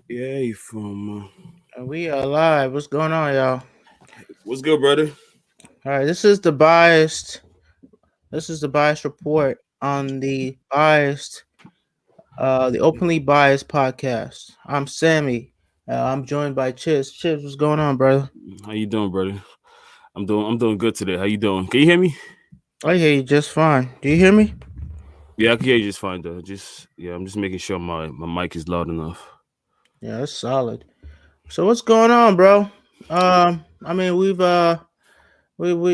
Yeah, you from? We are live. What's going on, y'all? What's good, brother? All right, this is the biased. This is the biased report on the openly biased podcast. I'm Sammy. I'm joined by Chiz. Chiz, what's going on, brother? How you doing, brother? I'm doing good today. How you doing? Can you hear me? I hear you just fine. Do you hear me? Yeah, I can hear you just fine though. I'm just making sure my mic is loud enough. Yeah, that's solid. So what's going on, bro? I mean, we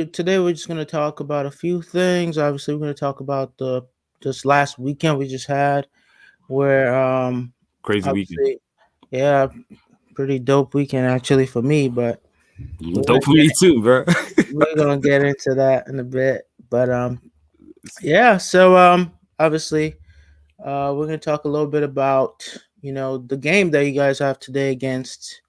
today we're just gonna talk about a few things. Obviously, we're gonna talk about the this last weekend we just had, where Crazy weekend. obviously, yeah, pretty dope weekend actually for me, but we're Dope gonna for me too, bro. get into that in a bit. But yeah, so obviously, we're gonna talk a little bit about the game that you guys have today against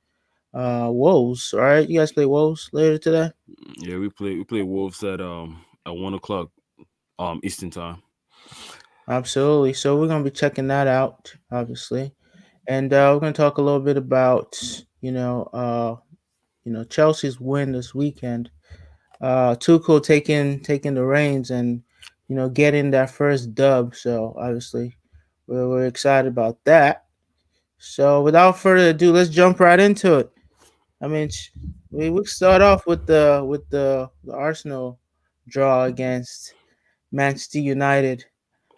Wolves. All right, you guys play Wolves later today. Yeah, we play Wolves at 1 o'clock Eastern time. Absolutely. So we're gonna be checking that out, obviously, and we're gonna talk a little bit about Chelsea's win this weekend. Tuchel taking the reins and getting that first dub. So obviously we're excited about that. So without further ado, let's jump right into it. I mean, we start off with the Arsenal draw against Manchester United.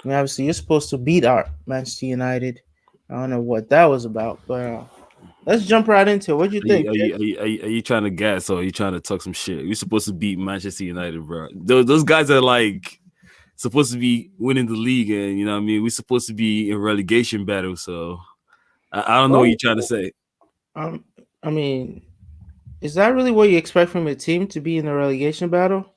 I mean, obviously you're supposed to beat our Manchester United. I don't know what that was about, but let's jump right into it. What do you Are you, think, are Chip? you, are you, are you, are you trying to gas or are you trying to talk some shit? You're supposed to beat Manchester United, bro. Those guys are like supposed to be winning the league, and you know what I mean. We're supposed to be in relegation battle, so I don't know what Well, you're trying to say. um, I mean, is that really what you expect from a team to be in a relegation battle?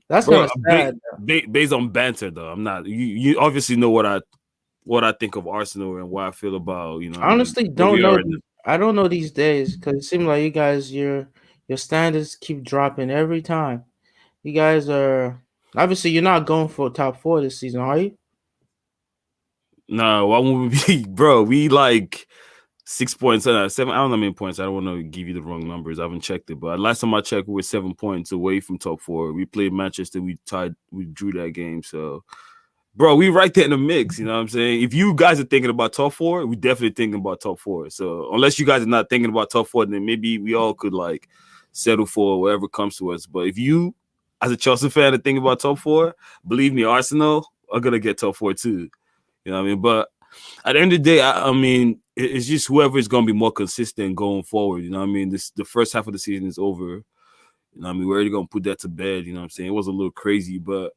That's kind Bro, of sad. based on banter though. I'm not. You obviously know what I think of Arsenal and what I feel about I honestly where don't we are know. right now. I don't know these days because it seems like you guys, your standards keep dropping every time. You guys are obviously you're not going for top four this season, are you? No, why won't we be, bro? We like 6 points, seven. I don't know how many points. I don't want to give you the wrong numbers. I haven't checked it, but last time I checked, we were 7 points away from top four. We played Manchester. We drew that game. So, bro, we right there in the mix. You know what I'm saying? If you guys are thinking about top four, we definitely thinking about top four. So, unless you guys are not thinking about top four, then maybe we all could like settle for whatever comes to us. But if you, as a Chelsea fan, are thinking about top four, believe me, Arsenal are gonna get top four too. You know what I mean? But at the end of the day, I mean, it's just whoever is going to be more consistent going forward. You know what I mean? The first half of the season is over. You know what I mean? We're already going to put that to bed. You know what I'm saying? It was a little crazy, but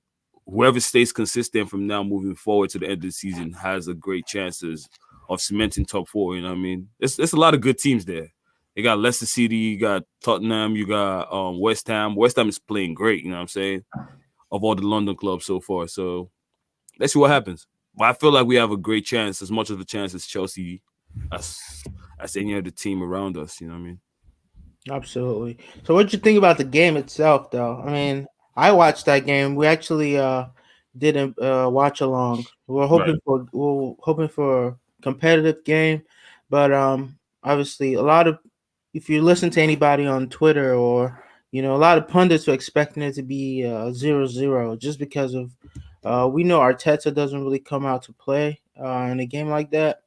whoever stays consistent from now moving forward to the end of the season has a great chances of cementing top four. You know what I mean? There's a lot of good teams there. You got Leicester City, you got Tottenham, you got West Ham. West Ham is playing great. You know what I'm saying? Of all the London clubs so far, so let's see what happens. But I feel like we have a great chance, as much of a chance as Chelsea, as as any other team around us. You know what I mean? Absolutely. So, what you think about the game itself, though? I mean, I watched that game. We actually didn't watch along. Right. We were hoping for a competitive game, but obviously a lot of if you listen to anybody on Twitter or a lot of pundits were expecting it to be 0-0 just because of we know Arteta doesn't really come out to play in a game like that.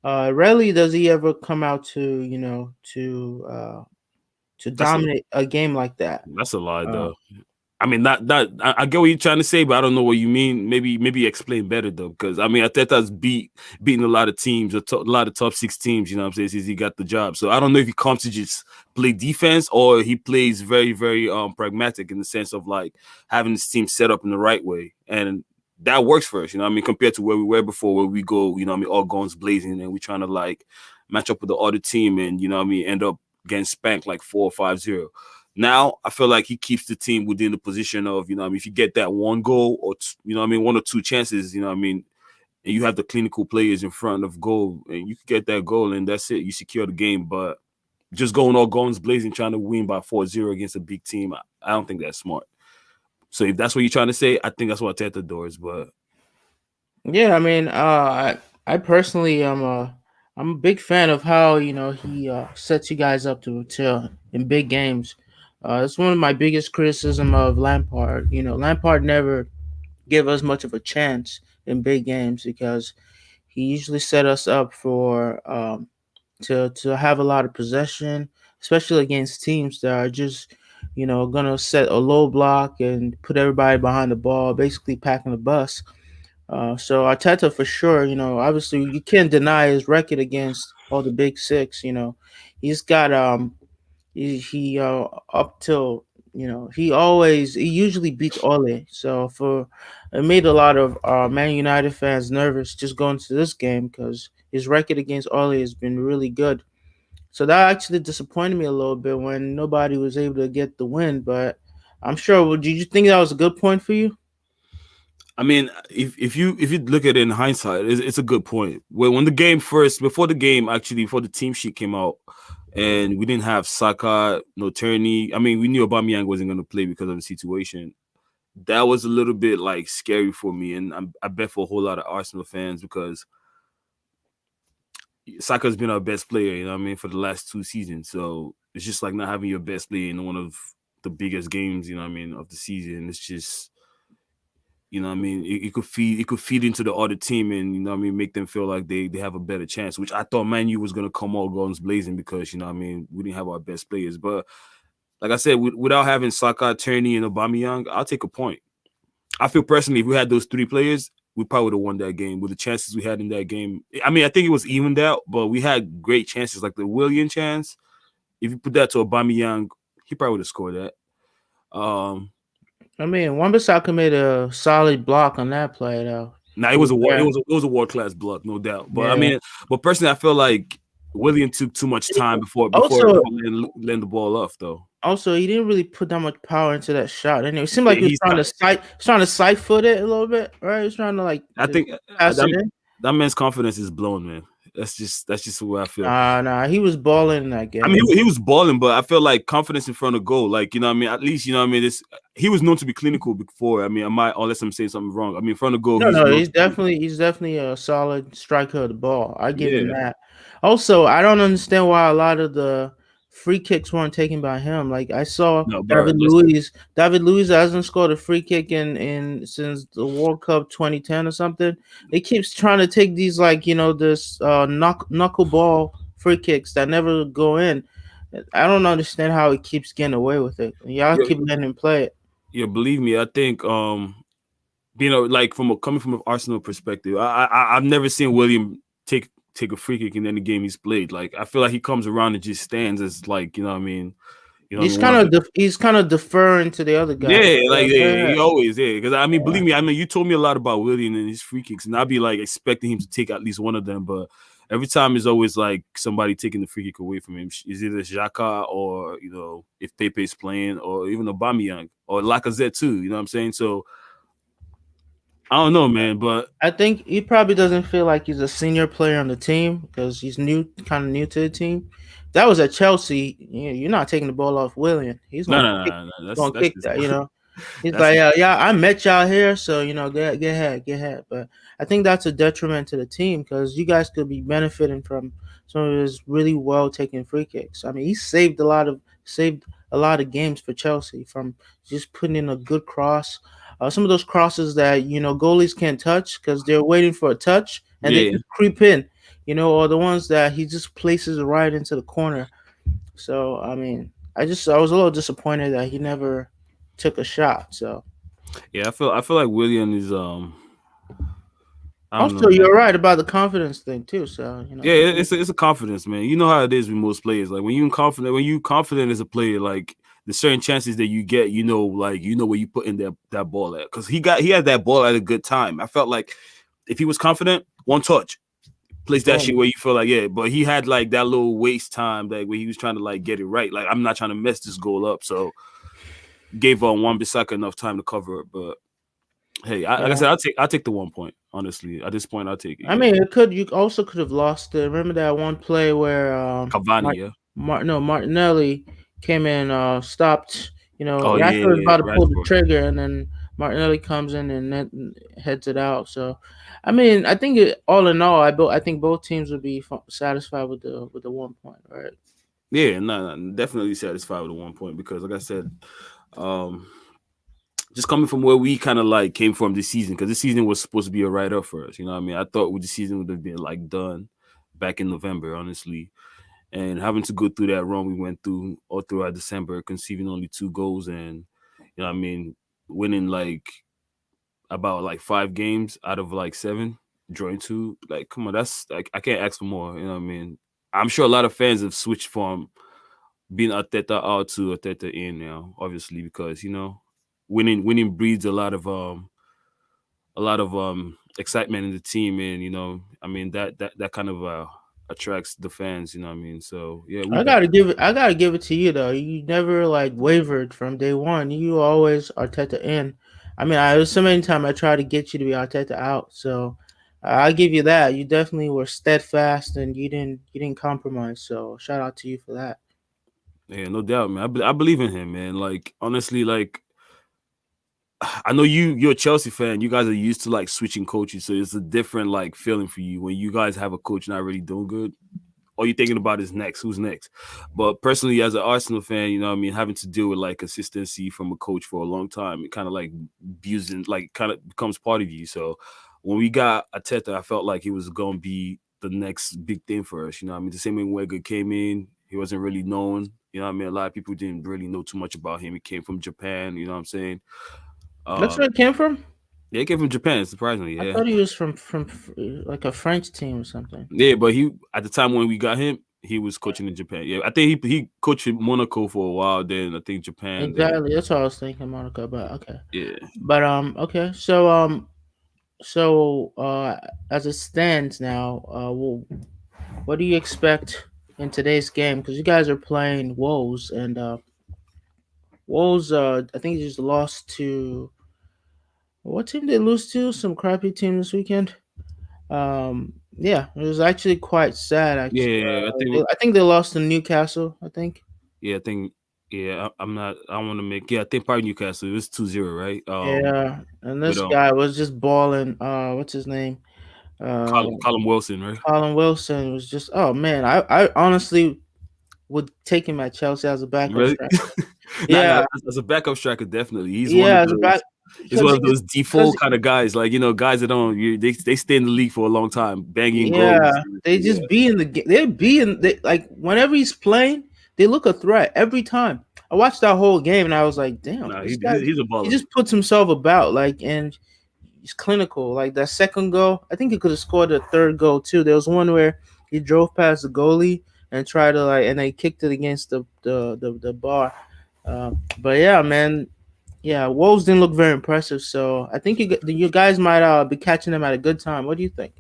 Rarely does he ever come out to to That's a dominate a game like that. that's a lie, Uh, though. I mean, that I get what you're trying to say, but I don't know what you mean. Maybe explain better though, because I mean, Arteta's beating a lot of teams, a lot of top six teams. You know what I'm saying? Since he got the job, so I don't know if he comes to just play defense or he plays very very pragmatic in the sense of like having his team set up in the right way, and that works for us. You know what I mean? Compared to where we were before, where we go, you know what I mean, all guns blazing, and we're trying to like match up with the other team, and you know what I mean, end up getting spanked like 4 or 5-0. Now I feel like he keeps the team within the position of, you know what I mean, if you get that one goal or you know what I mean, one or two chances, you know what I mean, and you have the clinical players in front of goal and you can get that goal and that's it. You secure the game. But just going all guns blazing trying to win by 4-0 against a big team, I don't think that's smart. So if that's what you're trying to say, I think that's what Teta does. But yeah, I mean, I personally am I'm a big fan of how he sets you guys up to in big games. It's one of my biggest criticism of Lampard. Lampard never gave us much of a chance in big games because he usually set us up for to have a lot of possession, especially against teams that are just gonna set a low block and put everybody behind the ball, basically packing the bus. So Arteta for sure, obviously you can't deny his record against all the big six. He's got he up till he usually beats Ole. So for it made a lot of Man United fans nervous just going to this game because his record against Ole has been really good. So that actually disappointed me a little bit when nobody was able to get the win. But I'm sure. Did you think that was a good point for you? I mean, if you look at it in hindsight, it's a good point. When the game first, before the game, actually, before the team sheet came out, and we didn't have Saka, no Turney. I mean, we knew Aubameyang wasn't going to play because of the situation. That was a little bit like scary for me, and I bet for a whole lot of Arsenal fans because Saka's been our best player. You know what I mean, for the last 2 seasons. So it's just like not having your best player in one of the biggest games. You know what I mean, of the season. It's just, you know what I mean, it could feed into the other team, and you know what I mean, make them feel like they have a better chance, which I thought Man U was gonna come out guns blazing because you know what I mean, we didn't have our best players. But like I said, without having Saka, Turney, and Aubameyang, I'll take a point. I feel personally, if we had those three players, we probably would have won that game with the chances we had in that game. I mean, I think it was evened out, but we had great chances, like the Willian chance. If you put that to Aubameyang, he probably would have scored that. Um, I mean, Wan-Bissaka made a solid block on that play though. Now He was it there. was a world class block, no doubt. But I Yeah. mean, but personally, I feel like William took too much time before Also, letting the ball off, though. he didn't really put that much power into that shot. And it seemed Yeah, like he was trying to sight foot it a little bit, right? He was trying to like I think pass that, it in. that man's confidence is blown, man. That's just what I feel. Nah, he was balling in that I mean, game. he was balling, but I feel like confidence in front of goal, like you know what I mean. At least you know what I mean. This he was known to be clinical before. I mean, I might unless I'm saying something wrong. I mean, in front of goal, No, he's no, known he's to be. definitely a solid striker of the ball. I give him Yeah, that. Also, I don't understand why a lot of the free kicks weren't taken by him. Like I saw no, bro. David Luiz. David Luiz hasn't scored a free kick in since the World Cup 2010 or something. He keeps trying to take these like this knuckleball free kicks that never go in. I don't understand how he keeps getting away with it. Y'all Yeah, keep letting him play it. yeah. Believe me, I think like coming from an Arsenal perspective, I've never seen William take a free kick in any game he's played. Like I feel like he comes around and just stands as like you know what I mean, one of the He's kind of deferring to the other guy. yeah, like Like, yeah, yeah, he always because I mean yeah. believe me, I mean you told me a lot about William and his free kicks, and I'd be like expecting him to take at least one of them, but every time it's always like somebody taking the free kick away from him. Is either Xhaka or if Pepe's playing or even Aubameyang or Lacazette too. You know what I'm saying? So I don't know, man, but I think he probably doesn't feel like he's a senior player on the team because he's kind of new to the team. That was at Chelsea. You're not taking the ball off William. no, no, no, no. That's gonna that's kick just that. He's that's like, yeah, I met y'all here, so get ahead. But I think that's a detriment to the team because you guys could be benefiting from some of his really well taken free kicks. I mean, he saved a lot of games for Chelsea from just putting in a good cross. Some of those crosses that goalies can't touch because they're waiting for a touch and they yeah. just creep in, or the ones that he just places right into the corner. So I mean, I was a little disappointed that he never took a shot. So Yeah, I feel like William is I don't know, also, man. you're right about the confidence thing too. So Yeah, it's a confidence, man. You know how it is with most players. Like when you confident as a player, like the certain chances that you get, like where you put in that ball at. Because he had that ball at a good time. I felt like if he was confident, one touch, place that shit boom. where you feel like yeah. But he had like that little waste time, like where he was trying to like get it right. Like I'm not trying to mess this goal up, so gave Wan-Bissaka enough time to cover it. But hey, like I Yeah, said, I'll take the 1 point. Honestly, at this point, I'll take it. I Yeah, mean, you also could have lost it. Remember that one play where Cavani. Yeah. Martinelli came in, stopped. Oh yeah, Rashford was yeah, about to pull the Rashford. trigger, and then Martinelli comes in and heads it out. So I mean, I think all in all, I think both teams would be satisfied with the 1 point, right? Yeah, no, definitely satisfied with the 1 point because, like I said, um, just coming from where we kind of like came from this season, because this season was supposed to be a write up for us. You know what I mean? I thought with the season would have been like done back in November, honestly. And having to go through that run we went through all throughout December, conceding only 2 goals, and you know what I mean, winning like about like 5 games out of like 7, drawing 2. Like, come on, that's like I can't ask for more. You know what I mean? I'm sure a lot of fans have switched from being Arteta out to Arteta in now, obviously, because winning breeds a lot of excitement in the team, and I mean that kind of attracts the fans. You know what I mean? So yeah, we back. I gotta give it to you though. You never like wavered from day one. You always Arteta in. I mean, I was so many times I tried to get you to be Arteta out. So I'll give you that. You definitely were steadfast and you didn't compromise. So shout out to you for that. Yeah, no doubt, man. I believe in him, man. Like honestly, like I know you're a Chelsea fan. You guys are used to like switching coaches, so it's a different like feeling for you when you guys have a coach not really doing good. All you're thinking about is next, who's next. But personally, as an Arsenal fan, you know what I mean, having to deal with like consistency from a coach for a long time, it kind of like abusing, like kind of becomes part of you. So when we got Ateta, I felt like he was gonna be the next big thing for us. You know what I mean? The same way Wenger came in, he wasn't really known. You know what I mean? A lot of people didn't really know too much about him. He came from Japan, you know what I'm saying? That's where Um, it came from. yeah, he came from Japan, surprisingly, I yeah. thought he was from like a French team or something. Yeah, but he at the time when we got him, he was coaching in Japan. Yeah, I think he coached in Monaco for a while. Then I think Japan. Then Exactly. That's what I was thinking, Monica. But okay. yeah, But okay. So as it stands now, what do you expect in today's game? Because you guys are playing Wolves, and Wolves, I think they just lost to what team they lose to? Some crappy team this weekend. Yeah, it was actually quite sad. Actually, yeah. I think I think they lost to Newcastle. I think. yeah, I think yeah. I'm not. I want to make yeah. I think probably Newcastle. It was 2-0, right? Yeah, and With this guy was just balling. What's his name? Uh, Colin Wilson, right? Colin Wilson was just. Oh man, I honestly would take him at Chelsea as a backup Really? striker. Not Yeah, as a backup striker, definitely. He's one yeah, of as a back those. He's because one he of just those because default kind of guys, like guys that don't they stay in the league for a long time, banging goals. yeah, they just be in the game. They be in they like whenever he's playing, they look a threat every time. I watched that whole game and I was like, damn, Nah, this guy he's a he baller. just puts himself about like and he's clinical. Like that second goal, I think he could have scored a third goal too. There was one where he drove past the goalie and tried to like and they kicked it against the bar. But yeah, man, yeah, Wolves didn't look very impressive. So I think you guys might be catching them at a good time. What do you think?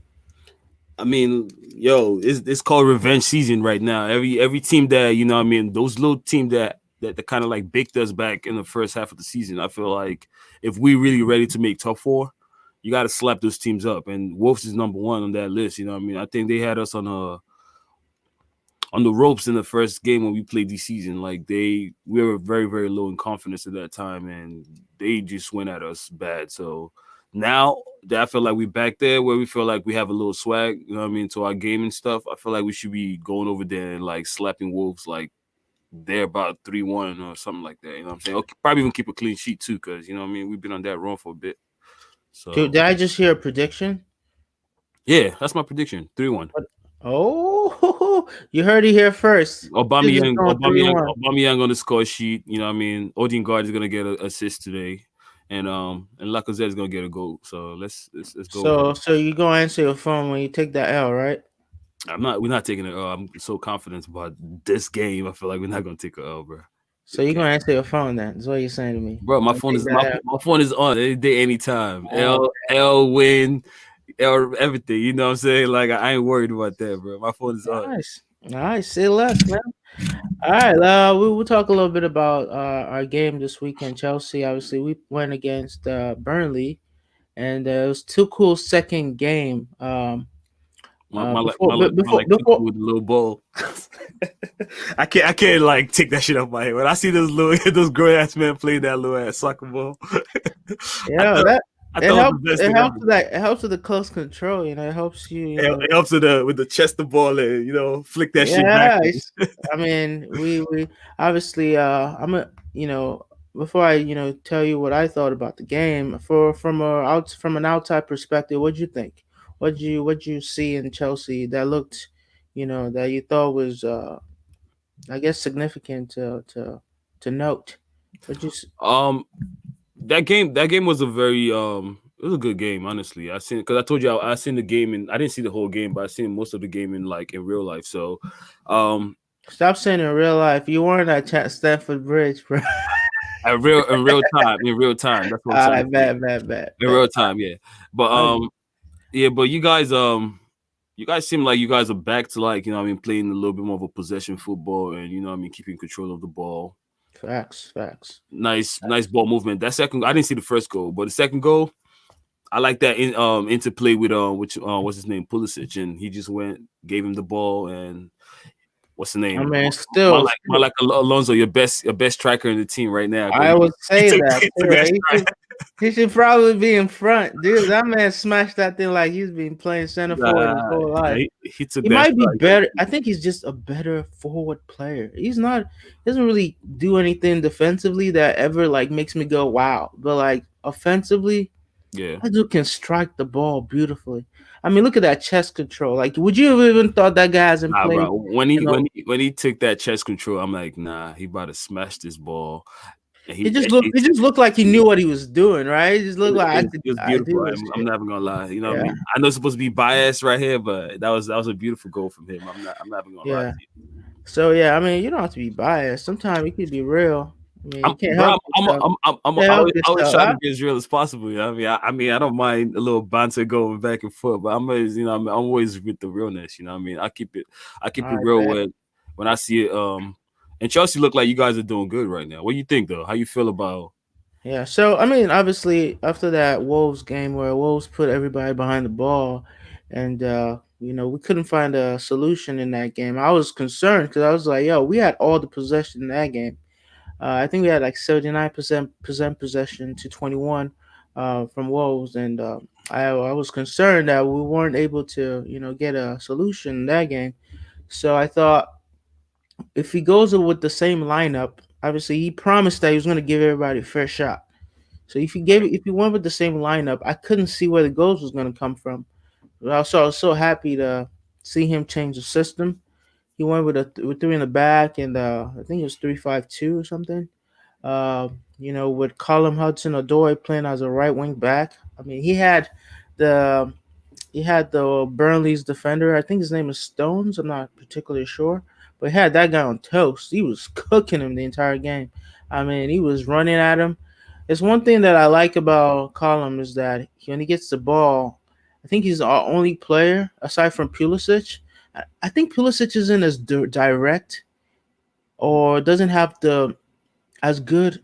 I mean, yo, it's called revenge season right now. Every team that I mean, those little team that kind of like baked us back in the first half of the season. I feel like if we really ready to make top four, you got to slap those teams up. And Wolves is number one on that list. You know what I mean? I think they had us on the ropes in the first game when we played this season. Like we were very very low in confidence at that time, and they just went at us bad. So now that I feel like we're back there where we feel like we have a little swag, you know what I mean, to our game and stuff. I feel like we should be going over there and like slapping Wolves like they're about 3-1 or something like that. You know what I'm saying? Okay, probably even keep a clean sheet too, because you know what I mean. We've been on that run for a bit. Dude, So did I just hear a prediction? yeah, that's my prediction. 3-1. What? Oh, you heard it here first. He's just going 3-1. Aubameyang on the score sheet. You know what I mean? Odegaard is gonna get an assist today, and Lacazette is gonna get a goal. So let's go with it. So you gonna answer your phone when you take that L, right? We're not taking it. I'm so confident about this game. I feel like we're not gonna take a L, bro. So you're gonna answer your phone then. That's what you're saying to me. Bro, When you take that L. my phone is on any day, anytime. Oh, L win, L everything. You know what I'm saying? Like I ain't worried about that, bro. My phone is on. nice. Nice. Say less, man. All right. We'll talk a little bit about our game this weekend. Chelsea, obviously, we went against Burnley, and it was Tuchel's second game. My like too cool with the little ball. I can't like take that shit off my head. When I see those little those grown ass men playing that little ass soccer ball, I Yeah, thought that. I thought it was the best It thing helps ever. with that. It helps with the close control. You know, it helps you. You It know, helps with the chest the ball and flick that shit yeah. backwards. I mean, we obviously. I'm a. You know, before I tell you what I thought about the game, from an outside perspective, what'd you think? What'd you see in Chelsea that looked, that you thought was I guess significant to note? What'd you s- Um, that game was a very it was a good game, honestly. I seen because I told you I seen the game and I didn't see the whole game, but I seen most of the game in real life. So, um, Stop saying in real life. You weren't at Stanford Bridge, bro. in real time. That's what I'm All trying to right, say. In bad. real time, yeah. But I, yeah, but you guys seem like you guys are back to like playing a little bit more of a possession football and keeping control of the ball. facts. Nice ball movement. That second, I didn't see the first goal, but the second goal, I like that interplay with which what's his name, Pulisic, and he just went gave him the ball and what's the I name, mean, still, Alonso, your best striker in the team right now because I would he say took that he too. took that strike. He should probably be in front, dude. That man smashed that thing like he's been playing center forward his Nah, whole nah, life. he took He that might be strike. better. I think he's just a better forward player. He's not. He doesn't really do anything defensively that ever like makes me go wow. But like offensively, Yeah. that dude can strike the ball beautifully. I mean, look at that chest control. Like, would you have even thought that guy hasn't Nah, played? bro. When You he know, when he when he took that chest control, I'm like, nah, he about to smash this ball. And he he took just looked like he knew what he was doing, right? He just looked like it was I beautiful. do this I'm shit. not even gonna lie. You know what I Yeah, mean? I know it's supposed to be biased right here, but that was a beautiful goal from him. I'm not even gonna lie yeah. to you. So yeah, I mean, you don't have to be biased. Sometimes you can be real. I mean, you can't Bro, help yourself. I Can't help always yourself. try to Huh? be as real as possible. You know what I mean? I don't mind a little banter going back and forth, but I'm always, I'm always with the realness. You know what I mean? I keep it All right, real bet. when I see it. And Chelsea look like you guys are doing good right now. What do you think though? How you feel about? Yeah. So I mean, obviously, after that Wolves game where Wolves put everybody behind the ball, and we couldn't find a solution in that game. I was concerned because I was like, yo, we had all the possession in that game. I think we had like 79% possession to 21 from Wolves, and I was concerned that we weren't able to get a solution in that game. So I thought if he goes with the same lineup, obviously he promised that he was going to give everybody a fair shot. So if he went with the same lineup, I couldn't see where the goals was going to come from. I was so happy to see him change the system. He went with three in the back, and I think it was 3-5-2 or something. Uh, with Colin Hudson-Odoi playing as a right wing back. I mean, the he had the Burnley's defender. I think his name is Stones. I'm not particularly sure, but he had that guy on toast. He was cooking him the entire game. I mean, he was running at him. It's one thing that I like about Colin is that when he gets the ball, I think he's our only player aside from Pulisic. I think Pulisic isn't as direct or doesn't have the as good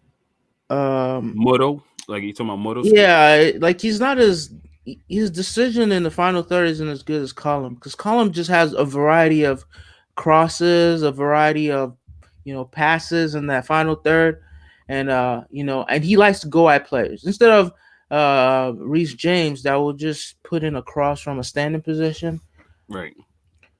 Moto, like you talking about moto skill? yeah, like he's not as his decision in the final third isn't as good as Column because Column just has a variety of crosses, a variety of passes in that final third, and and he likes to go at players instead of Reece James that will just put in a cross from a standing position. Right.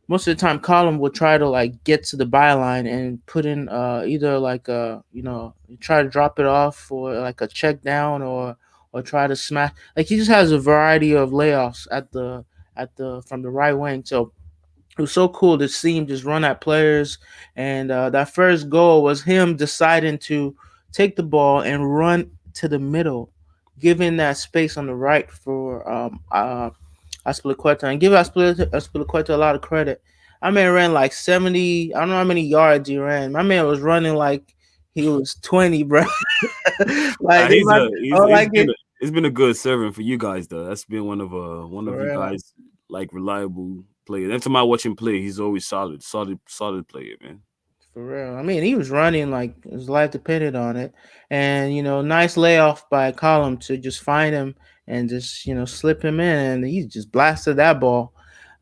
Most of the time Colin would try to like get to the byline and put in either like try to drop it off for like a check down or try to smash like he just has a variety of layoffs at the from the right wing. So it was so cool to see him just run at players, and that first goal was him deciding to take the ball and run to the middle, giving that space on the right for Aspilicueta, and give Aspilicueta a lot of credit. My man ran like 70. I don't know how many yards he ran. My man was running like he was 20, bro. Like it He's might, a he's oh, like it it's been a good servant for you guys though. That's been one of for you real, guys like reliable players. Every time I watch him play, he's always solid player, man. for real. I mean, he was running like his life depended on it, and nice layoff by Column to just find him and just slip him in, and he just blasted that ball.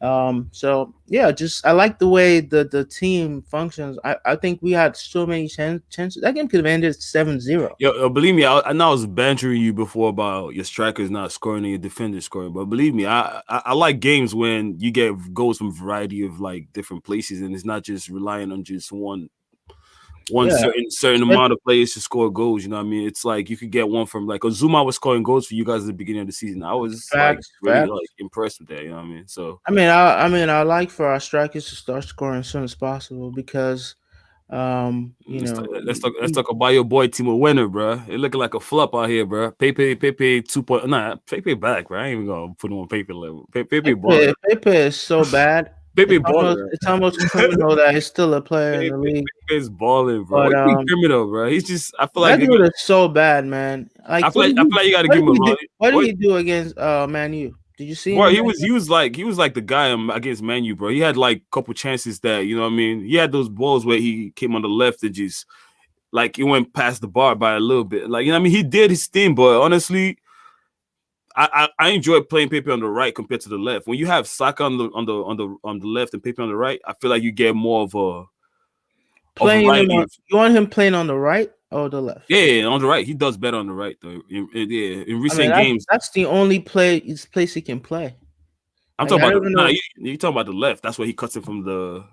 So yeah, just I like the way the team functions. I think we had so many chances. That game could have ended 7-0. Yo, believe me, I know I was bantering you before about your strikers not scoring and your defenders scoring, but believe me, I like games when you get goals from a variety of like different places, and it's not just relying on just one Yeah, certain amount of players to score goals. You know what I mean? It's like you could get one from like Ozuma was scoring goals for you guys at the beginning of the season. I was like facts, really like facts. impressed with that. You know what I mean? So I like for our strikers to start scoring as soon as possible because, you let's talk, know, let's talk about your boy Timo Werner, bro. It looking like a flop out here, bro. Pepe 2. Nah, Pepe back, bro. I ain't even gonna put him on Pepe level. Pepe baller. Pepe is so bad. Pepe baller. It's almost criminal that he's still a player in the league. Pepe is balling, bro. But What you mean criminal, bro? He's just. I feel like that dude is so bad, man. Like, I feel like you got to give him a run. what did What he do against Man U? Did you see him Bro, in he was like the guy against Manu, bro. He had like a couple chances that you know what I mean. He had those balls where he came on the left and just like he went past the bar by a little bit. Like you know what I mean, he did his thing, but honestly, I enjoy playing Pepe on the right compared to the left. When you have Saka on the left and Pepe on the right, I feel like you get more of a playing him variety on? of You want him playing on the right or the left? yeah on the right. He does better on the right though. Yeah, in I mean, recent games, that's the only place he can play. I'm Like, talking I about don't the even nah, know. you talking about the left. That's where he cuts it from the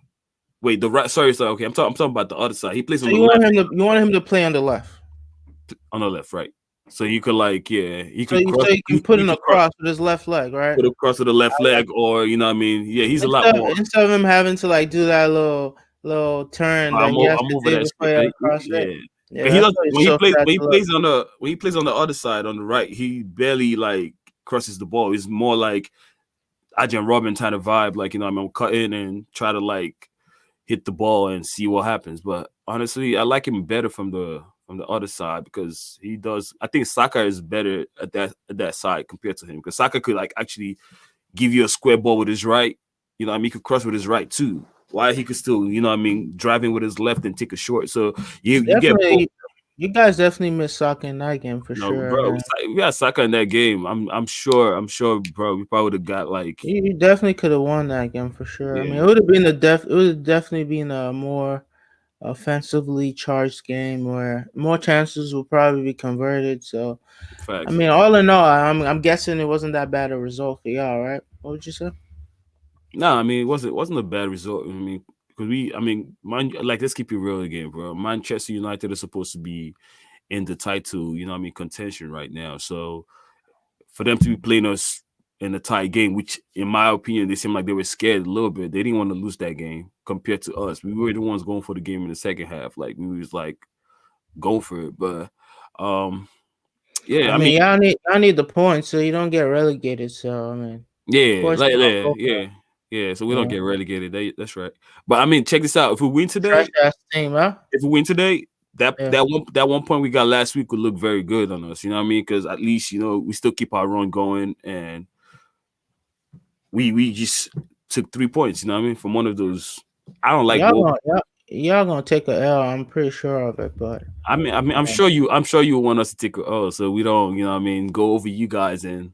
wait, the right. Sorry. Okay, I'm talking about the other side. He plays So on the left, you want him to play on the left, on the left, right. So you could like, yeah, you so could cross, you can put you him could cross, across with his left leg, right? put across to the left leg, or you know what I mean. Yeah, he's a lot more. Instead of him having to like do that little turn that he has I'm to over do that before shit. he cross it. Yeah, Yeah, because he that's does why he's so fat to look. when he plays on the other side on the right, he barely like crosses the ball. It's more like Arjen Robin kind of vibe, like you know, what I mean, cut in and try to like hit the ball and see what happens. But honestly, I like him better from the other side because he does. I think Saka is better at that side compared to him because Saka could like actually give you a square ball with his right. You know, what I mean, he could cross with his right too. Why he could still, you know, what I mean, driving with his left and take a short. So you get both. Definitely, you guys definitely missed soccer in that game for No, sure. bro, And we got Saka in that game. I'm sure, bro. We probably would have got like, you definitely could have won that game for sure. I mean, yeah, it would have been it would have definitely been a more offensively charged game where more chances will probably be converted. So, I facts. mean, all in all, I'm guessing it wasn't that bad a result for y'all, right? What would you say? No, I mean it wasn't a bad result. I mean, because I mean, like let's keep it real again, bro. Manchester United is supposed to be in the title, you know, what I mean, contention right now. So for them to be playing us in a tie game, which in my opinion, they seemed like they were scared a little bit. They didn't want to lose that game compared to us. We were the ones going for the game in the second half. Like we was like go for it, but um, I yeah, I mean, mean, y'all need the points so you don't get relegated. So, I mean, of yeah, course, like you're gonna go for yeah. So we it. don't Yeah, get relegated. That's right. But I mean, check this out. If we win trash today, ass team, huh? that Yeah. that one point we got last week would look very good on us. You know what I mean? Because at least you know we still keep our run going, and we just took 3 points. You know what I mean? From one of those. I don't like Y'all both. gonna y'all gonna take a L. I'm pretty sure of it, but I'm sure you want us to take a oh, so we don't. You know what I mean? Go over you guys and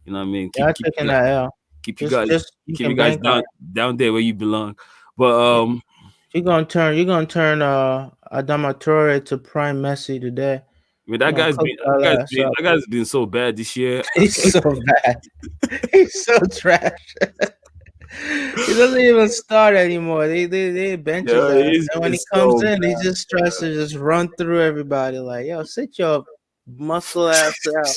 you know what I mean? y'all taking that L. Keep you guys Just you keep you can guys bank on down there where you belong. But it. You're gonna turn Adama Traore to prime Messi today. I mean You're gonna cook that ass up. that guy's been so bad this year. He's so bad. He's so trash. He doesn't even start anymore. They bench his Yeah, ass, he's and when been he comes so in, he bad. just tries to just run through everybody. Like, yo, sit your muscle ass out.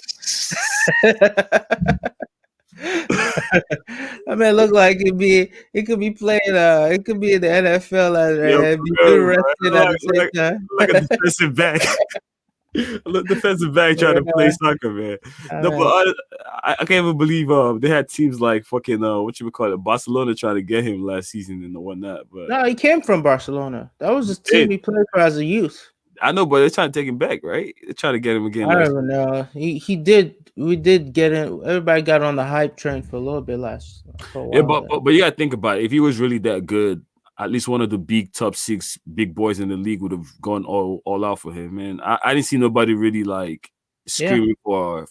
I mean, look like it could be playing it could be in the NFL Yeah, and for be real, doing bro. wrestling at the same time. Like a defensive back. Look, defensive back trying to play Yeah, soccer, man. No, but uh, I can't even believe they had teams like fucking what you would call it, Barcelona trying to get him last season and whatnot. But no, he came from Barcelona. That was the hey, team he played for as a youth. I know, but they're trying to take him back, right? They're trying to get him again I don't last. even know. He did. We did get in. Everybody got on the hype train for a little bit for a Yeah, while there. but you gotta think about it. If he was really that good, at least one of the big top six big boys in the league would have gone all out for him, man. I didn't see nobody really like Yeah, screaming for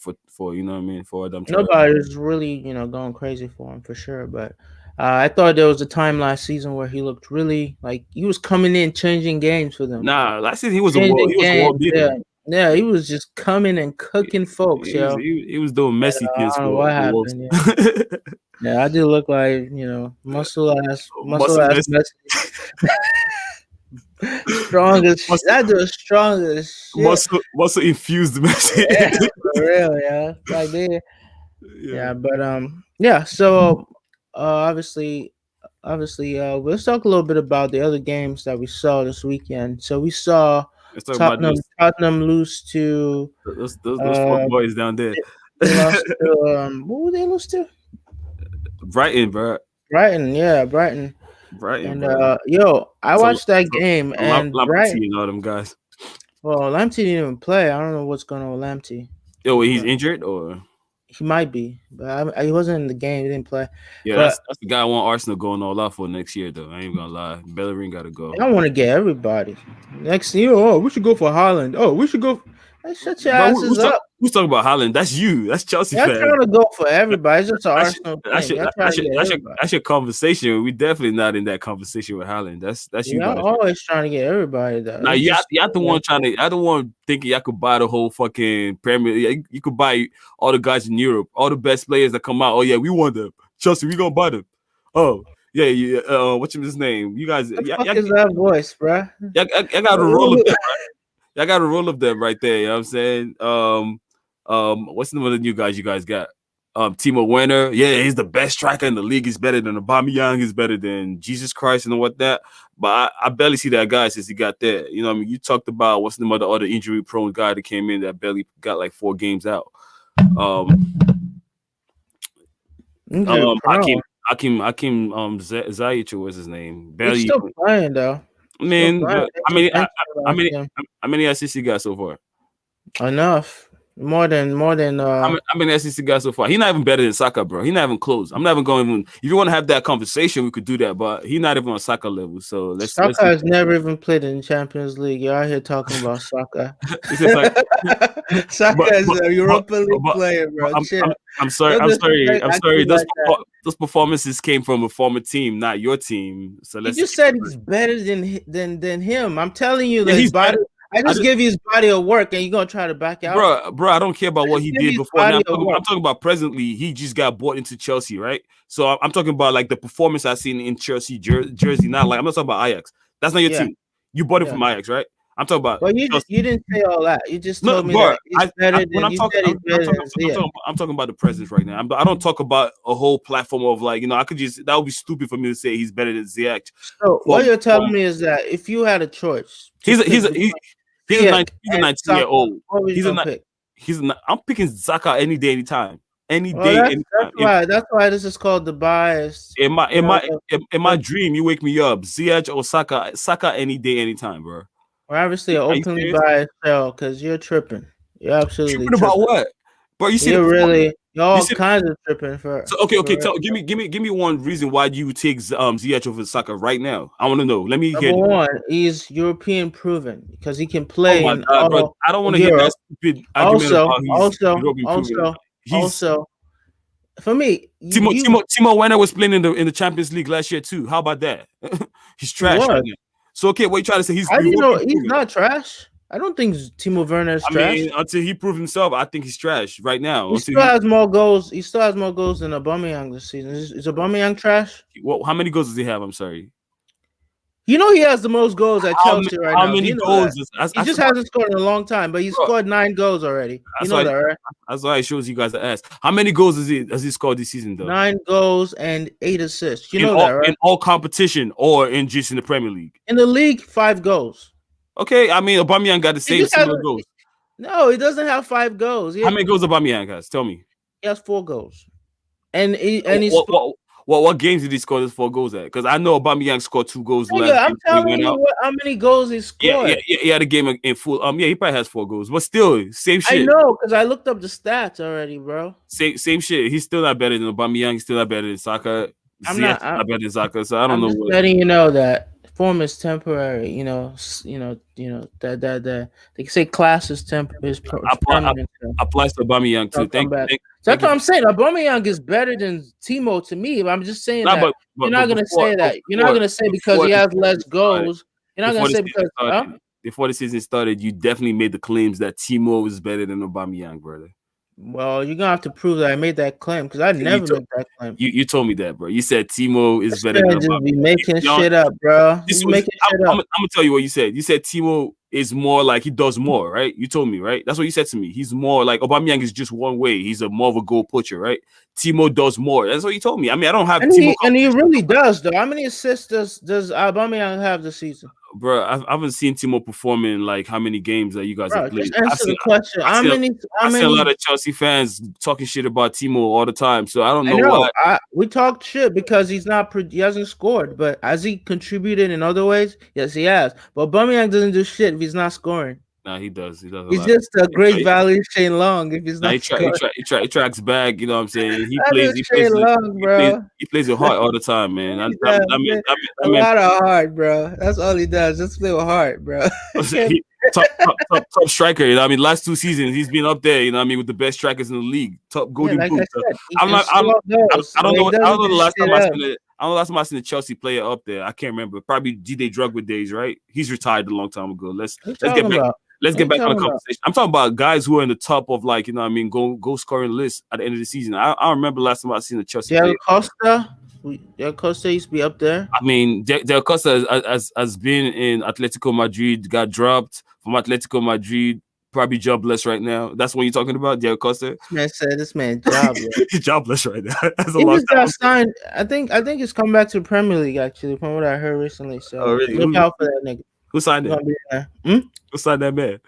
you know what I mean for Adam Traore. nobody's really going crazy for him for sure. But I thought there was a time last season where he looked really like he was coming in, changing games for them, Nah, last season he was a changing world games. beater. Yeah, yeah, he was just coming and cooking folks, He was yo. he was doing And, messy things I don't know what for Wolves. happened. Yeah, yeah, I do look like muscle Muscle ass, Messi, messy, strongest. muscle I do the strongest shit. muscle infused Messi. Yeah, for real, yeah. Like they, Yeah, yeah, but yeah. So, obviously, let's talk a little bit about the other games that we saw this weekend. So we saw let's talk about this. Tottenham lose to Those fuck uh boys down there. they lost to what would they lose to? Brighton, bro. Brighton, yeah, Brighton. Brighton, And bro. yo, I So, watched that so game and Lamptey Brighton. and all them guys. Well, Lamptey didn't even play. I don't know what's going on with Lamptey, Yo, he's but injured or he might be. But he wasn't in the game. He didn't play. yeah, But that's the guy I want Arsenal going all out for next year though. I ain't gonna lie. Bellerin gotta go. I want to get everybody. Next thing you know, oh, we should go for Holland. Oh, we should go. Hey, shut your But asses up. who's talking about Haaland? That's you. That's Chelsea Y'all fans. trying to go for everybody. It's just an Arsenal That's thing. your Y'all trying to get everybody. that's your conversation. We definitely not in that conversation with Haaland. That's you Y'all guys. always trying to get everybody though. Now It's just you the one trying to. I don't want thinking y'all could buy the whole fucking Premier. You could buy all the guys in Europe, all the best players that come out. Oh yeah, we want them. Chelsea, we gonna buy them. Oh yeah, yeah. What's his name? You guys, what the fuck is that voice, bruh? I got a roll of them. I got a roll of them right there. You know what I'm saying? What's the name of the new guys you guys got? Timo Werner. Yeah, he's the best striker in the league. He's better than Aubameyang. He's better than Jesus Christ and what that. But I barely see that guy since he got there. You know what I mean? You talked about what's the name of the other injury prone guy that came in that barely got like 4 games out. Hakim Ziyech, or what's his name? He's Barely. still playing though. I mean, Still playing. how many assists he got so far? Enough. More than How many assists he got so far? He's not even better than Saka, bro. He's not even close. I'm not even going. If you want to have that conversation, we could do that. But he's not even on Saka level. So let's. Saka has never even played in Champions League. You're out here talking about Saka. Like, Saka is a Europa League player, bro. I'm sorry. Those performances came from a former team, not your team. So let's. You just said he's better than him. I'm telling you that he's his body. I just give you his body of work, and you're gonna try to back out, bro. I don't care about what he did before. Now, I'm talking about presently. He just got bought into Chelsea, right? So I'm talking about like the performance I seen in Chelsea jersey. Not like I'm not talking about Ajax. That's not your team. You bought it from Ajax, right? I'm talking about. Well, you didn't say all that. You just told me that he's better than. I'm talking about the presence right now. I don't talk about a whole platform of like I could just that would be stupid for me to say he's better than Ziyech. So what you're telling me is that if you had a choice, he's a 19-year-old. I'm picking Zaka any day, anytime. That's why this is called the bias. In my dream, you wake me up. Ziyech or Saka any day, anytime, bro. We're obviously openly biased show because you're tripping. You're absolutely tripping about what, bro? You see, you're all kinds of tripping for. So okay. Give me one reason why you take Ziyech over Saka right now. I want to know. Let me Number one, he's European proven because he can play. Oh my God, bro! I don't want to hear that stupid argument about also, for me, Timo Werner was playing in the Champions League last year too. How about that? He's trash right now. So okay, what you trying to say? He's not trash. I don't think Timo Werner is trash. I mean, until he proved himself, I think he's trash right now. He still has more goals. He still has more goals than Aubameyang this season. Is Aubameyang trash? Well, how many goals does he have? I'm sorry. You know he has the most goals at Chelsea right now. How many goals? He just hasn't scored in a long time, but he's scored 9 goals already. You know that, right? That's why it shows you guys the ass. How many goals has he scored this season, though? 9 goals and 8 assists. You know that, right? In all competition or in just in the Premier League? In the league, 5 goals. Okay, I mean, Aubameyang got the same similar goals. No, he doesn't have 5 goals. How many goals Aubameyang has? Tell me. He has 4 goals. And he's what games did he score those 4 goals at? Because I know Aubameyang scored 2 goals last game. I'm telling you how many goals he scored. Yeah, he had a game in full. He probably has 4 goals, but still, same shit. I know because I looked up the stats already, bro. Same shit. He's still not better than Aubameyang. He's still not better than Saka. I'm not better than Saka. So I don't know. Just letting you know that form is temporary. That they can say class is Apply, permanent. So applies to Aubameyang I'll too. come back. So Thank that's you. what I'm saying. Aubameyang is better than Timo to me. But I'm just saying No, that you're not gonna say that. You're not gonna say because before he the has season less started, goals. You're not gonna say because before the season started, you definitely made the claims that Timo was better than Aubameyang, brother. well, you're gonna have to prove that I made that claim because I You never told made that claim. you told me that, bro. You said Timo is This better than man just be Aubameyang. making shit up, bro. He This be was making shit up. I'm gonna tell you what you said. You said Timo is more like he does more, right? You told me, right? That's what you said to me. He's more like Aubameyang is just one way. He's a more of a goal pusher, right? Timo does more. That's what you told me. I mean, I don't have And Timo he really does though. How many assists does Aubameyang have this season? bro. I haven't seen Timo perform in like how many games that you guys have Bro, played. just answer the question. I seen How I seen a many lot of Chelsea fans talking shit about Timo all the time. So I don't I know know. why. We talked shit because he hasn't scored, but has he contributed in other ways? Yes, he has. But Aubameyang doesn't do shit if he's not scoring. Nah, he does. He does a He's lot. just a great He, value Shane Long if he's nah, not scoring. he tracks back. You know what I'm saying? That is Shane Long, bro. He plays it hard all the time, man. He does a lot of heart, bro. That's all he does. Just play with heart, bro. he, top striker. You know, what I mean, last 2 seasons he's been up there. You know, what I mean, with the best strikers in the league, top Yeah, golden like I boot. said, he I'm can not. I'm. score goals, I don't but he know. I don't doesn't know do the last shit time I else. seen it. I don't know the last time I seen a Chelsea player up there. I can't remember. Probably G.D. Drogba days, right? He's retired a long time ago. What you Let's get talking back. about? Let's What get you back on the talking about? conversation. I'm talking about guys who are in the top of like, you know what I mean, go scoring list at the end of the season. I don't remember last time I seen a Chelsea Diego player. Costa. Diego Costa used to be up there. I mean, Del Costa has been in Atletico Madrid, got dropped from Atletico Madrid, probably jobless right now. That's what you're talking about, Del Costa. This man said this man jobless. He's jobless right now. That's a He long just got time. signed. I think he's come back to the Premier League actually, from what I heard recently. Oh, So really? look out for that nigga. Who signed He's him? gonna be there. Hmm? Who signed that man?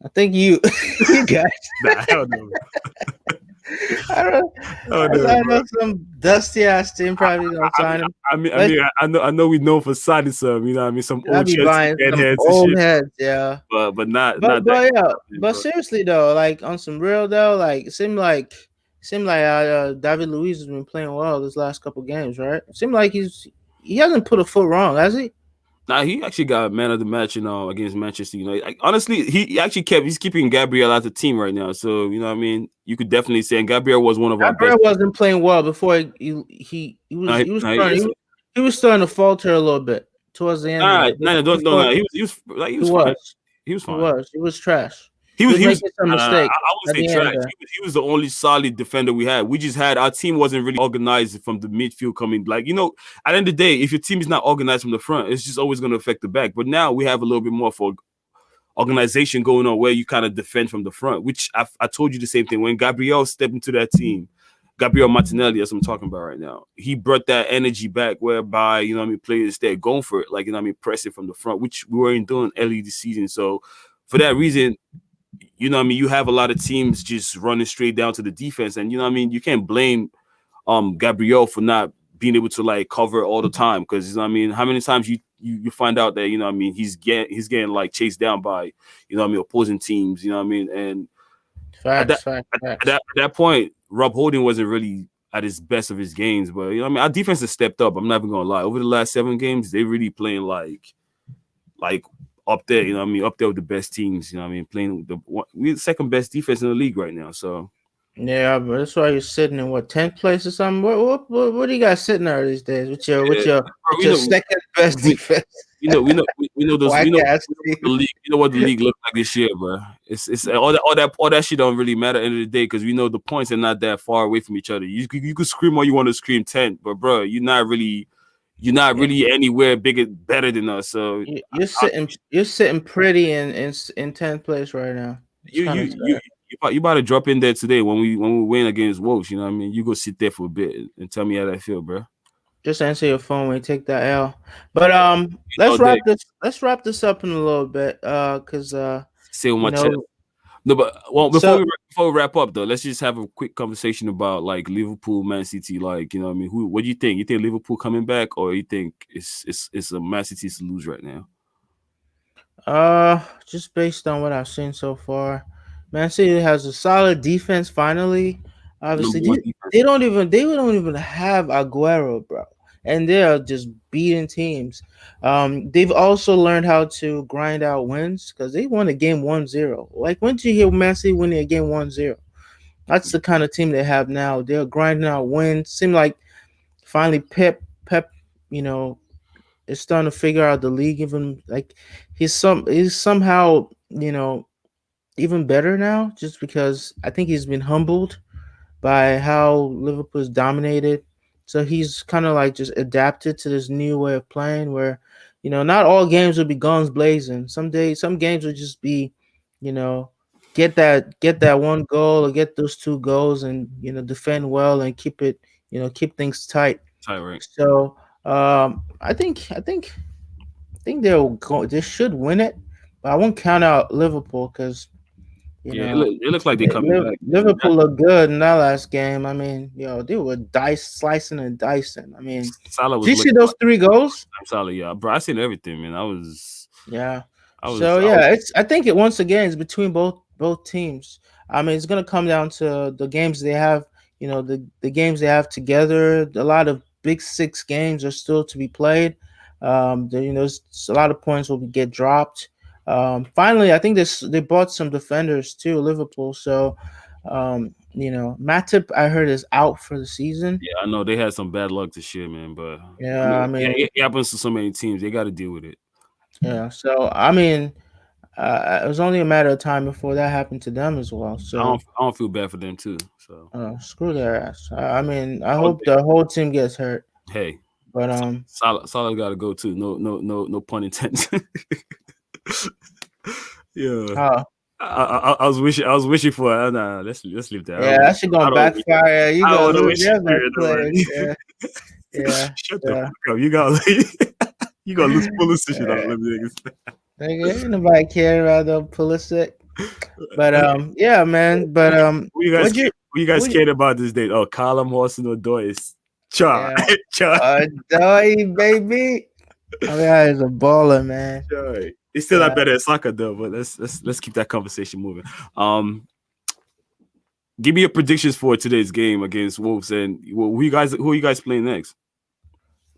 I think you, you guys. Nah, hell no. I don't. Oh I no, bro. know some dusty ass team probably gonna sign him. But I know we know for signing some, you know what I mean, some I'll old be Chelsea buying some heads and old shit, heads, yeah. but not that But yeah, kind, but bro. seriously though, like on some real though, like it seemed like David Luiz has been playing well this last couple games, right? It seemed like he hasn't put a foot wrong, has he? Nah, he actually got man of the match, you know, against Manchester United. Like, honestly, he actually he's keeping Gabriel out the team right now. So, you know what I mean? You could definitely say, and Gabriel was one of our best. Gabriel wasn't playing well before he Nah, was he was nah, starting he was starting to falter a little bit towards the end of that. don't, Before nah, he was like he fine. was He was he fine. was he was trash. He He was was making some mistakes I at wouldn't the say end trash. there. He was the only solid defender we had. We just had our team wasn't really organized from the midfield coming. Like, you know, at the end of the day, if your team is not organized from the front, it's just always going to affect the back. But now we have a little bit more for organization going on where you kind of defend from the front, which I told you the same thing. When Gabriel stepped into that team, Gabriel Martinelli, that's what I'm talking about right now. He brought that energy back whereby, you know what I mean, players start going for it, like, you know what I mean, pressing from the front, which we weren't doing early this season. So for that reason, you know what I mean, you have a lot of teams just running straight down to the defense. And you know what I mean, you can't blame Gabriel for not being able to like cover all the time, because you know what I mean, how many times you find out that, you know what I mean, he's getting like chased down by, you know what I mean, opposing teams, you know what I mean. And Facts. at that point, Rob Holding wasn't really at his best of his games, but you know what I mean, our defense has stepped up. I'm not even gonna lie. Over the last 7 games, they really playing like up there, you know what I mean, up there with the best teams, you know what I mean, playing we're the second best defense in the league right now. So Yeah, but that's why you're sitting in what 10th place or something. What do you guys sitting there these days? With your yeah, with your second best we, defense? we know those Whack ass what the team. league, you know what the league looks like this year, bro. It's all that shit don't really matter at the end of the day, because we know the points are not that far away from each other. You could scream all you want to scream 10, but bro, you're not really anywhere better than us. So You're sitting pretty in 10th place right now. It's you kind you of you sad. you about to drop in there today when we win against Wolves. You know what I mean? You go sit there for a bit and tell me how that feel, bro. Just answer your phone when you take that L. But All day. let's wrap this up in a little bit. Cause Say on you my chest. know No, but well, so before we wrap up though, let's just have a quick conversation about like Liverpool, Man City. Like, you know what I mean? What do you think? You think Liverpool coming back, or you think it's a Man City to lose right now? just based on what I've seen so far, Man City has a solid defense finally. Obviously, Number one defense. they don't even have Aguero, bro. and they're just beating teams. They've also learned how to grind out wins because they won a game 1-0. Like, when did you hear Man City winning a game 1-0? That's the kind of team they have now. They're grinding out wins. Seem like finally Pep, you know, is starting to figure out the league. Even like he's somehow, even better now, just because I think he's been humbled by how Liverpool's dominated. So he's kind of like just adapted to this new way of playing where, not all games will be guns blazing. Some days, some games will just be, you know, get that one goal or get those two goals and, defend well and keep it, keep things tight. Tyreek. So I think they should win it, but I won't count out Liverpool because you Yeah, know, it looks like they're coming back, man. Liverpool looked good in that last game. I mean, they were slicing and dicing. I mean, Salah did was you see looking those like three goals? Salah, yeah, bro. I seen everything, man. Yeah. I So was, yeah, I think it once again is between both teams. I mean, it's gonna come down to the games they have. The games they have together. A lot of Big Six games are still to be played. A lot of points will get dropped. Finally, I think they bought some defenders too, Liverpool. So, Matip I heard is out for the season. yeah, I know they had some bad luck this year, man. But I Yeah, mean, I yeah, mean, it happens to so many teams. They got to deal with it. yeah. So I mean, it was only a matter of time before that happened to them as well. So I don't feel bad for them too. So, screw their ass. I mean, I oh, hope the whole team gets hurt. hey, But Salah got to go too. No pun intended. Yeah, uh, I was wishing for nah. Let's leave that. yeah, that shit I gonna don't backfire. You I don't gonna want to lose wish your for best it, though, players. man. Yeah, yeah. Shut the So, fuck up. You got lose full decision on them niggas. nigga, ain't nobody care about the Pulisic. But Hey, yeah, man. But what you, who you guys what you, cared about this date? Oh, Callum Hawson or Doyce? Cha, yeah, cha, Doy, baby. I mean, he's a baller, man. cha. It's still not Yeah. better at soccer though, but let's keep that conversation moving. Um, give me your predictions for today's game against Wolves, and who you guys playing next?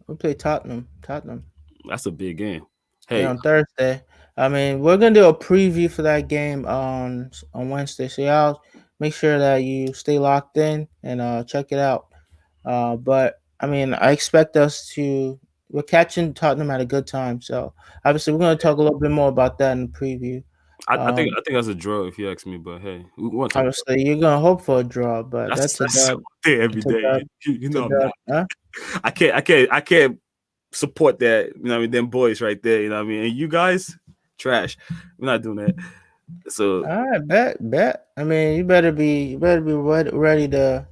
We play Tottenham. Tottenham. That's a big game. Yeah, Hey, on Thursday. I mean, we're gonna do a preview for that game on Wednesday. So y'all make sure that you stay locked in and check it out. But I mean, I expect us to. We're catching Tottenham at a good time. So obviously, we're gonna talk a little bit more about that in the preview. Um, I think that's a draw if you ask me, but hey, we want to talk about Obviously, you're gonna hope for a draw, but that's a that's dub. so there every It's a day. dub. You It's a know I'm dub. not. Huh? I can't support that. You know what I mean? Them boys right there. You know what I mean? And you guys, trash. We're not doing that. So All right, bet. I mean, you better be ready to.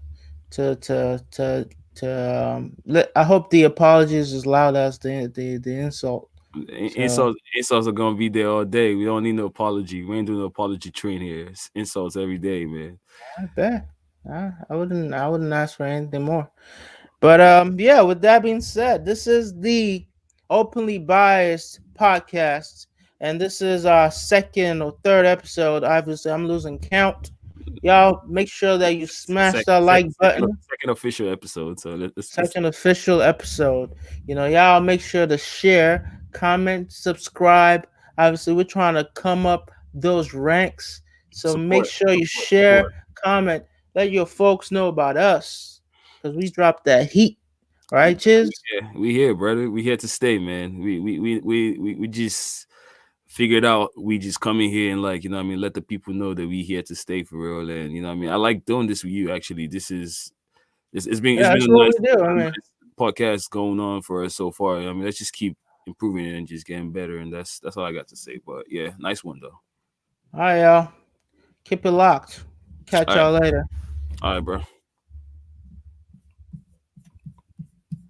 I hope the apology is as loud as the insult. So insults are gonna be there all day. We don't need no apology. We ain't doing no apology train here. It's insults every day, man. I bet. I wouldn't ask for anything more. But yeah. With that being said, this is the openly biased podcast, and this is our second or third episode. Obviously, I'm losing count. Y'all make sure that you smash that like button. Second official episode. So let's Such an official episode. Y'all make sure to share, comment, subscribe. Obviously, we're trying to come up those ranks. So make support, sure you support. share, comment, let your folks know about us. Because we dropped that heat. Right, Chiz? Yeah, we here, brother. We here to stay, man. We just figured out we just come in here and like, you know what I mean, let the people know that we here to stay for real. And you know what I mean? I like doing this with you actually. It's Yeah, been that's a what we do. I mean, nice podcast going on for us so far. I mean, let's just keep improving it and just getting better. And that's all I got to say. But yeah, nice one though. all right, y'all. Keep it locked. Catch All right, y'all later. all right, bro.